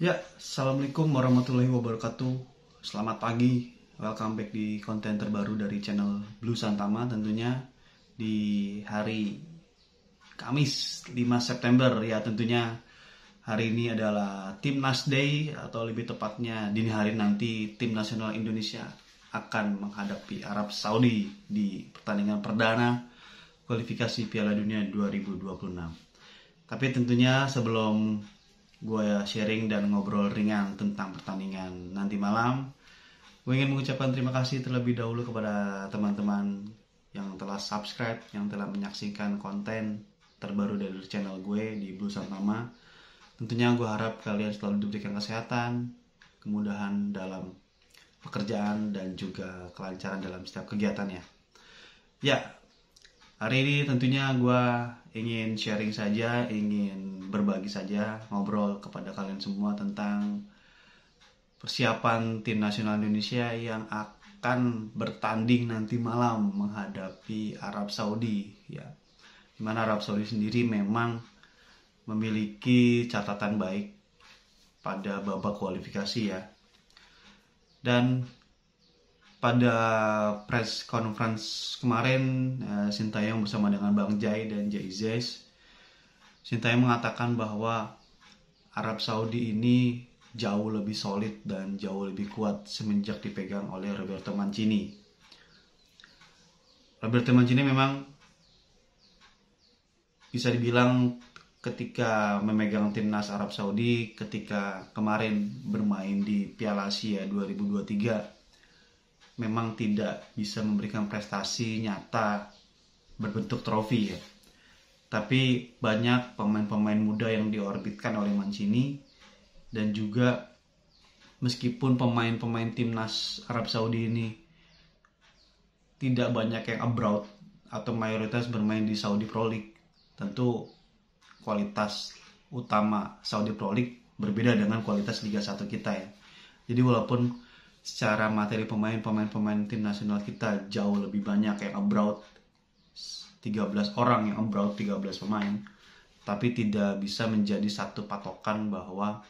Ya, Assalamualaikum warahmatullahi wabarakatuh. Selamat pagi, welcome back di konten terbaru dari channel Blue Santama tentunya di hari Kamis 5 September ya. Tentunya hari ini adalah Timnas Day atau lebih tepatnya dini hari nanti tim nasional Indonesia akan menghadapi Arab Saudi di pertandingan perdana kualifikasi Piala Dunia 2026. Tapi tentunya sebelum gue sharing dan ngobrol ringan tentang pertandingan nanti malam, gue ingin mengucapkan terima kasih terlebih dahulu kepada teman-teman yang telah subscribe, yang telah menyaksikan konten terbaru dari channel gue di Blue Santama. Tentunya gue harap kalian selalu diberikan kesehatan, kemudahan dalam pekerjaan, dan juga kelancaran dalam setiap kegiatannya. Ya, hari ini tentunya gue ingin sharing saja, ingin berbagi saja, ngobrol kepada kalian semua tentang persiapan tim nasional Indonesia yang akan bertanding nanti malam menghadapi Arab Saudi. Ya, dimana Arab Saudi sendiri memang memiliki catatan baik pada babak kualifikasi ya. Dan pada press conference kemarin, Sintayong bersama dengan Bang Jai dan Jaizes, Sintayong mengatakan bahwa Arab Saudi ini jauh lebih solid dan jauh lebih kuat semenjak dipegang oleh Roberto Mancini. Roberto Mancini memang bisa dibilang ketika memegang timnas Arab Saudi, ketika kemarin bermain di Piala Asia 2023, memang tidak bisa memberikan prestasi nyata berbentuk trofi ya. Tapi banyak pemain-pemain muda yang diorbitkan oleh Mancini, dan juga meskipun pemain-pemain timnas Arab Saudi ini tidak banyak yang abroad atau mayoritas bermain di Saudi Pro League, tentu kualitas utama Saudi Pro League berbeda dengan kualitas Liga 1 kita ya. Jadi walaupun secara materi pemain tim nasional kita jauh lebih banyak yang abroad, 13 orang yang abroad, 13 pemain, tapi tidak bisa menjadi satu patokan bahwa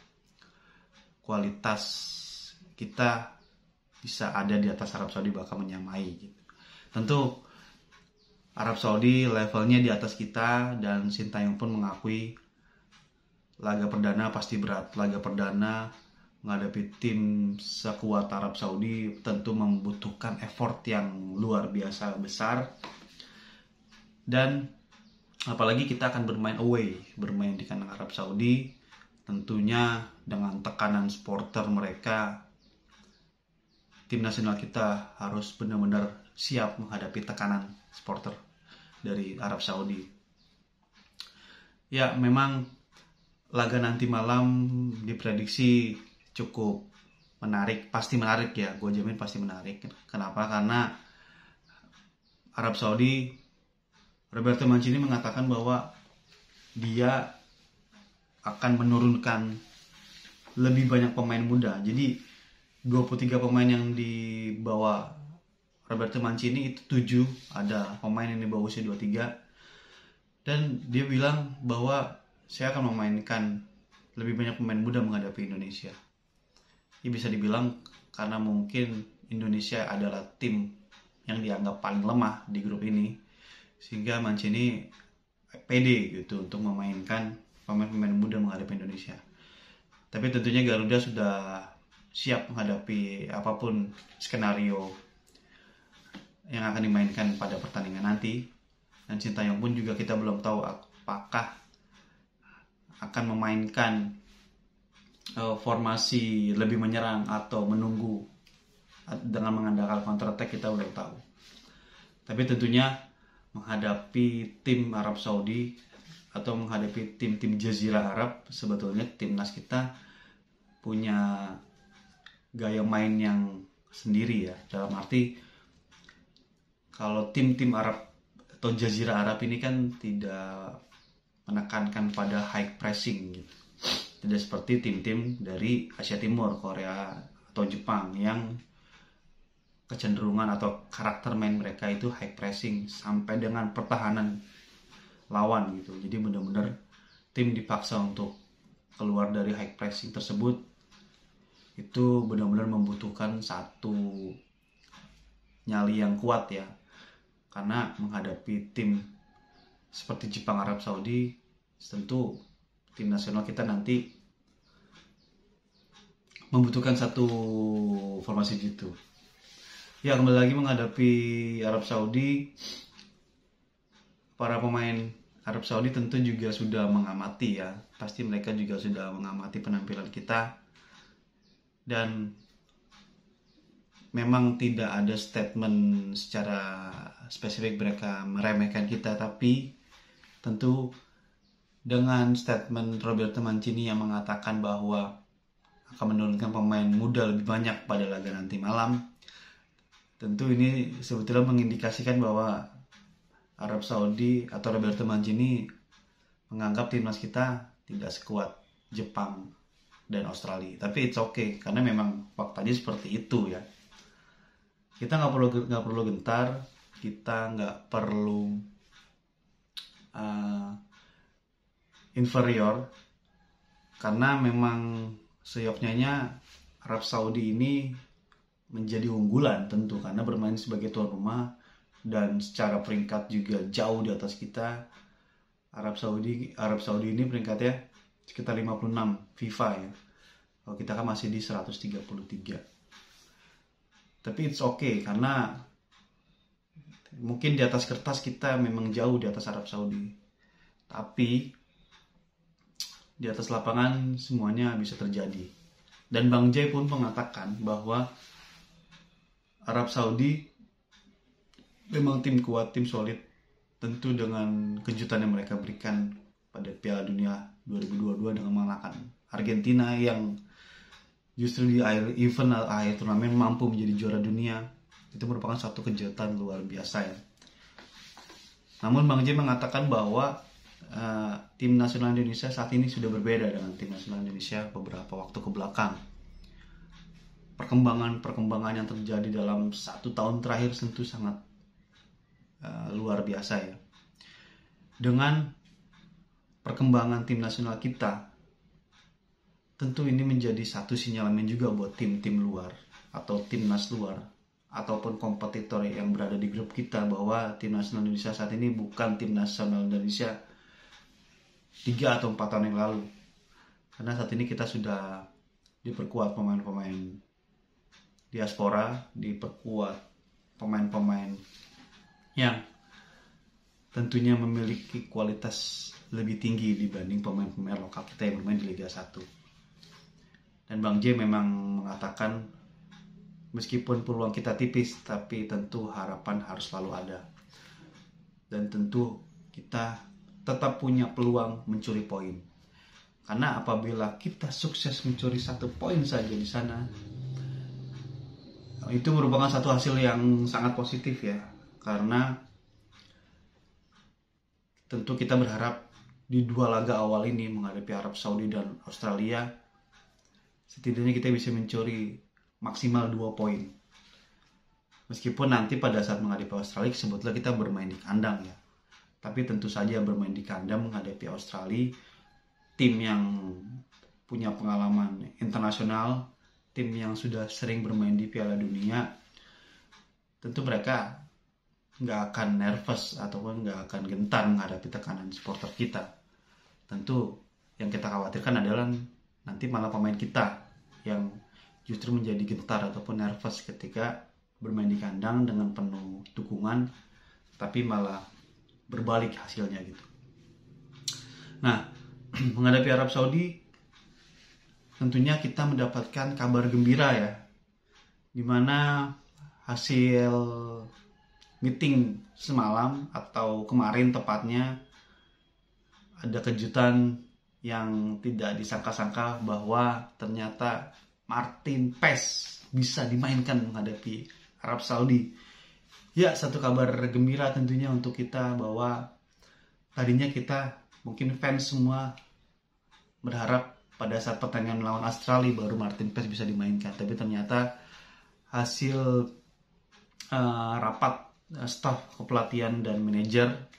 kualitas kita bisa ada di atas Arab Saudi, bahkan menyamai gitu. Tentu Arab Saudi levelnya di atas kita, dan Sintayong pun mengakui laga perdana pasti berat. Laga perdana menghadapi tim sekuat Arab Saudi tentu membutuhkan effort yang luar biasa besar. Dan apalagi kita akan bermain away, bermain di kandang Arab Saudi, tentunya dengan tekanan supporter mereka, tim nasional kita harus benar-benar siap menghadapi tekanan supporter dari Arab Saudi. Ya, memang laga nanti malam diprediksi cukup menarik, pasti menarik ya, gue jamin pasti menarik. Kenapa? Karena Arab Saudi, Roberto Mancini mengatakan bahwa dia akan menurunkan lebih banyak pemain muda. Jadi 23 pemain yang dibawa Roberto Mancini itu 7 ada pemain yang dibawa usia 23, dan dia bilang bahwa saya akan memainkan lebih banyak pemain muda menghadapi Indonesia. Ini bisa dibilang karena mungkin Indonesia adalah tim yang dianggap paling lemah di grup ini, sehingga Mancini pede gitu untuk memainkan pemain-pemain muda menghadapi Indonesia. Tapi tentunya Garuda sudah siap menghadapi apapun skenario yang akan dimainkan pada pertandingan nanti. Dan Sintayong pun juga kita belum tahu apakah akan memainkan formasi lebih menyerang atau menunggu dengan mengandalkan counter attack, kita belum tahu. Tapi tentunya menghadapi tim Arab Saudi atau menghadapi tim-tim Jazirah Arab, sebetulnya timnas kita punya gaya main yang sendiri ya. Dalam arti kalau tim-tim Arab atau Jazirah Arab ini kan tidak menekankan pada high pressing gitu. Tidak seperti tim-tim dari Asia Timur, Korea atau Jepang yang kecenderungan atau karakter main mereka itu high pressing sampai dengan pertahanan lawan gitu. Jadi benar-benar tim dipaksa untuk keluar dari high pressing tersebut itu benar-benar membutuhkan satu nyali yang kuat ya, karena menghadapi tim seperti Jepang, Arab Saudi, tentu tim nasional kita nanti membutuhkan satu formasi gitu. Ya, kembali lagi menghadapi Arab Saudi, para pemain Arab Saudi tentu juga sudah mengamati ya, pasti mereka juga sudah mengamati penampilan kita, dan memang tidak ada statement secara spesifik mereka meremehkan kita, tapi tentu dengan statement Roberto Mancini yang mengatakan bahwa akan menurunkan pemain muda lebih banyak pada laga nanti malam, tentu ini sebetulnya mengindikasikan bahwa Arab Saudi atau Roberto Mancini menganggap timnas kita tidak sekuat Jepang dan Australia. Tapi it's okay, karena memang faktanya seperti itu ya. Kita nggak perlu gentar, kita nggak perlu inferior, karena memang seyoknya Arab Saudi ini menjadi unggulan tentu karena bermain sebagai tuan rumah dan secara peringkat juga jauh di atas kita. Arab Saudi ini peringkatnya sekitar 56 FIFA ya. Kalau kita kan masih di 133. Tapi it's okay, karena mungkin di atas kertas kita memang jauh di atas Arab Saudi. Tapi di atas lapangan semuanya bisa terjadi. Dan Bang Jay pun mengatakan bahwa Arab Saudi memang tim kuat, tim solid. Tentu dengan kejutan yang mereka berikan pada Piala Dunia 2022 dengan mengalahkan Argentina yang justru di akhir turnamen mampu menjadi juara dunia. Itu merupakan suatu kejutan luar biasa ya. Namun Bang Jay mengatakan bahwa tim nasional Indonesia saat ini sudah berbeda dengan tim nasional Indonesia beberapa waktu ke belakang. Perkembangan yang terjadi dalam 1 tahun terakhir tentu sangat luar biasa ya. Dengan perkembangan tim nasional kita, tentu ini menjadi satu sinyalemen juga buat tim-tim luar atau timnas luar ataupun kompetitor yang berada di grup kita, bahwa tim nasional Indonesia saat ini bukan tim nasional Indonesia 3 atau 4 tahun yang lalu. Karena saat ini kita sudah diperkuat pemain-pemain diaspora, diperkuat pemain-pemain yang tentunya memiliki kualitas lebih tinggi dibanding pemain-pemain lokal kita yang bermain di Liga 1. Dan Bang J memang mengatakan meskipun peluang kita tipis, tapi tentu harapan harus selalu ada. Dan tentu kita tetap punya peluang mencuri poin. Karena apabila kita sukses mencuri 1 poin saja di sana, itu merupakan satu hasil yang sangat positif ya. Karena tentu kita berharap di 2 laga awal ini menghadapi Arab Saudi dan Australia, setidaknya kita bisa mencuri maksimal 2 poin. Meskipun nanti pada saat menghadapi Australia sebetulnya kita bermain di kandang ya. Tapi tentu saja bermain di kandang menghadapi Australia, tim yang punya pengalaman internasional, tim yang sudah sering bermain di Piala Dunia, tentu mereka nggak akan nervous ataupun nggak akan gentar menghadapi tekanan supporter kita. Tentu yang kita khawatirkan adalah nanti malah pemain kita yang justru menjadi gentar ataupun nervous ketika bermain di kandang dengan penuh dukungan, tapi malah berbalik hasilnya gitu. Nah, menghadapi Arab Saudi tentunya kita mendapatkan kabar gembira ya, dimana hasil meeting semalam atau kemarin tepatnya ada kejutan yang tidak disangka-sangka bahwa ternyata Martin Paes bisa dimainkan menghadapi Arab Saudi. Ya, satu kabar gembira tentunya untuk kita, bahwa tadinya kita mungkin fans semua berharap pada saat pertandingan melawan Australia baru Martin Paes bisa dimainkan, tapi ternyata hasil rapat staf kepelatihan dan manajer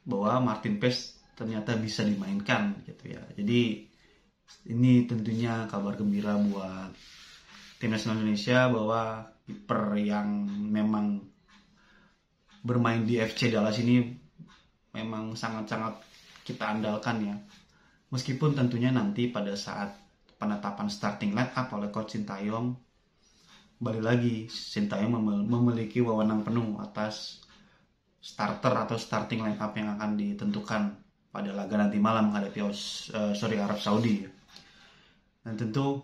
bahwa Martin Paes ternyata bisa dimainkan gitu ya. Jadi Ini tentunya kabar gembira buat tim nasional Indonesia bahwa kiper yang memang bermain di FC Dallas ini memang sangat-sangat kita andalkan ya. Meskipun tentunya nanti pada saat penetapan starting line up oleh Coach Sintayong, balik lagi Sintayong memiliki wewenang penuh atas starter atau starting line up yang akan ditentukan pada laga nanti malam menghadapi Arab Saudi. Dan tentu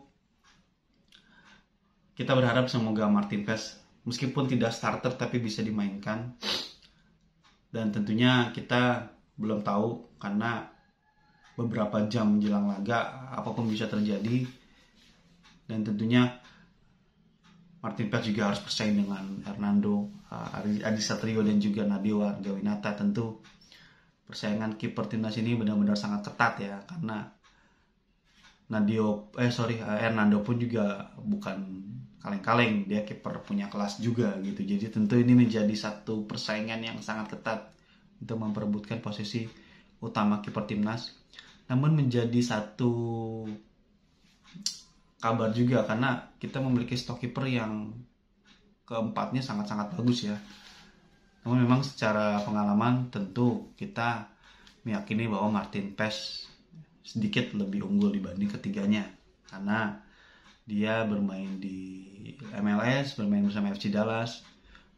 kita berharap semoga Martin Paes meskipun tidak starter tapi bisa dimainkan. Dan tentunya kita belum tahu karena beberapa jam menjelang laga apapun bisa terjadi. Dan tentunya Martin Paes juga harus bersaing dengan Hernando, Adi Satrio dan juga Nadeo Argawinata. Tentu persaingan kiper timnas ini benar-benar sangat ketat ya, karena Hernando pun juga bukan kaleng-kaleng, dia kiper punya kelas juga gitu. Jadi tentu ini menjadi satu persaingan yang sangat ketat untuk memperebutkan posisi utama kiper timnas. Namun menjadi satu kabar juga karena kita memiliki stok kiper yang keempatnya sangat-sangat bagus ya. Namun memang secara pengalaman tentu kita meyakini bahwa Martin Paes sedikit lebih unggul dibanding ketiganya karena dia bermain di MLS, bermain bersama FC Dallas.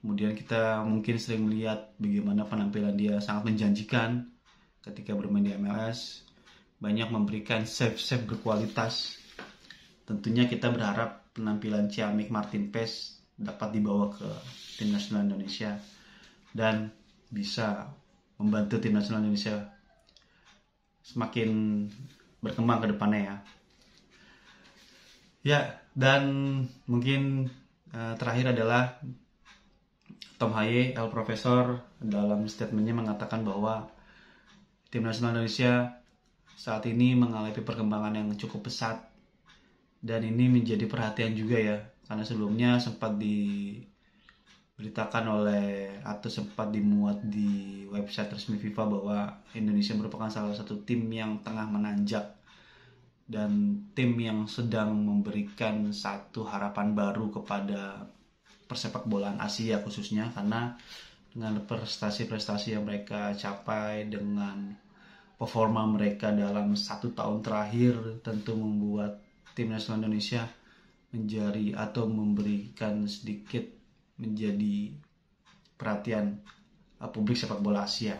Kemudian kita mungkin sering melihat bagaimana penampilan dia sangat menjanjikan ketika bermain di MLS, banyak memberikan save-save berkualitas. Tentunya kita berharap penampilan ciamik Martin Paes dapat dibawa ke tim nasional Indonesia dan bisa membantu tim nasional Indonesia semakin berkembang ke depannya ya. Ya, dan mungkin terakhir adalah Tom Haye, El Profesor, dalam statementnya mengatakan bahwa tim nasional Indonesia saat ini mengalami perkembangan yang cukup pesat. Dan ini menjadi perhatian juga ya, karena sebelumnya sempat diberitakan oleh atau sempat dimuat di website resmi FIFA bahwa Indonesia merupakan salah satu tim yang tengah menanjak dan tim yang sedang memberikan satu harapan baru kepada persepak bolaan Asia khususnya, karena dengan prestasi-prestasi yang mereka capai, dengan performa mereka dalam 1 tahun terakhir tentu membuat tim nasional Indonesia menjadi atau memberikan sedikit menjadi perhatian publik sepak bola Asia.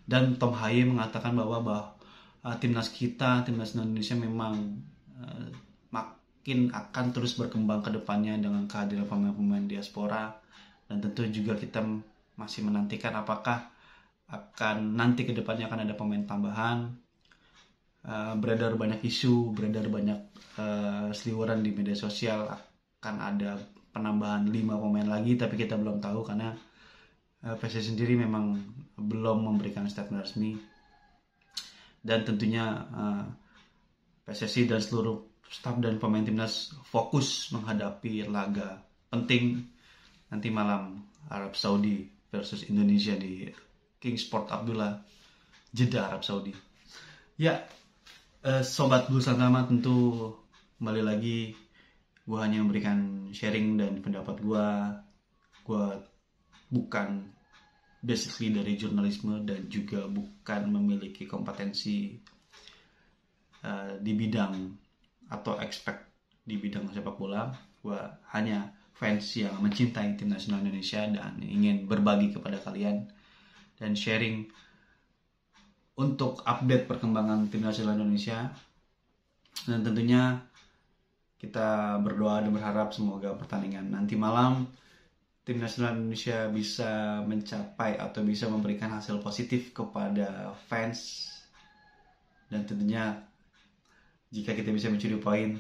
Dan Tom Haye mengatakan bahwa timnas nasional Indonesia memang makin akan terus berkembang ke depannya dengan kehadiran pemain-pemain diaspora. Dan tentu juga kita masih menantikan apakah akan nanti ke depannya akan ada pemain tambahan. Beredar banyak isu, beredar banyak seliweran di media sosial akan ada penambahan 5 pemain lagi, tapi kita belum tahu karena PSSI sendiri memang belum memberikan statement resmi. Dan tentunya PSSI dan seluruh staf dan pemain timnas fokus menghadapi laga penting nanti malam Arab Saudi versus Indonesia di King Sport Abdullah, Jeddah, Arab Saudi. Ya, Sobat Blues Santama, tentu kembali lagi gue hanya memberikan sharing dan pendapat gue bukan basically dari jurnalisme dan juga bukan memiliki kompetensi di bidang atau expert di bidang sepak bola. Gue hanya fans yang mencintai tim nasional Indonesia dan ingin berbagi kepada kalian dan sharing untuk update perkembangan tim nasional Indonesia. Dan tentunya kita berdoa dan berharap semoga pertandingan nanti malam tim nasional Indonesia bisa mencapai atau bisa memberikan hasil positif kepada fans. Dan tentunya jika kita bisa mencuri poin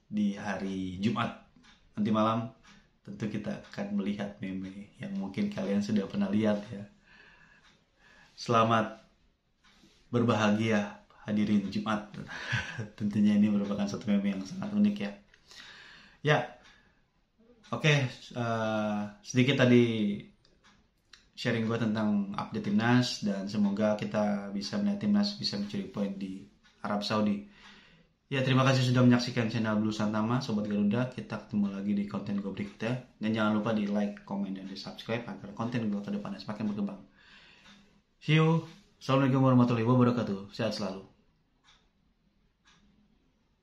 di hari Jumat nanti malam, tentu kita akan melihat meme yang mungkin kalian sudah pernah lihat ya. Selamat berbahagia hadirin Jumat. Tentunya ini merupakan satu meme yang sangat unik ya. Ya, oke, sedikit tadi sharing gue tentang update timnas dan semoga kita bisa melihat timnas bisa mencuri poin di Arab Saudi. Ya, terima kasih sudah menyaksikan channel Blue Santama, Sobat Garuda. Kita ketemu lagi di konten gue berikutnya. Dan jangan lupa di like, komen, dan di subscribe agar konten gue ke depannya semakin berkembang. See you. Assalamualaikum warahmatullahi wabarakatuh. Sehat selalu.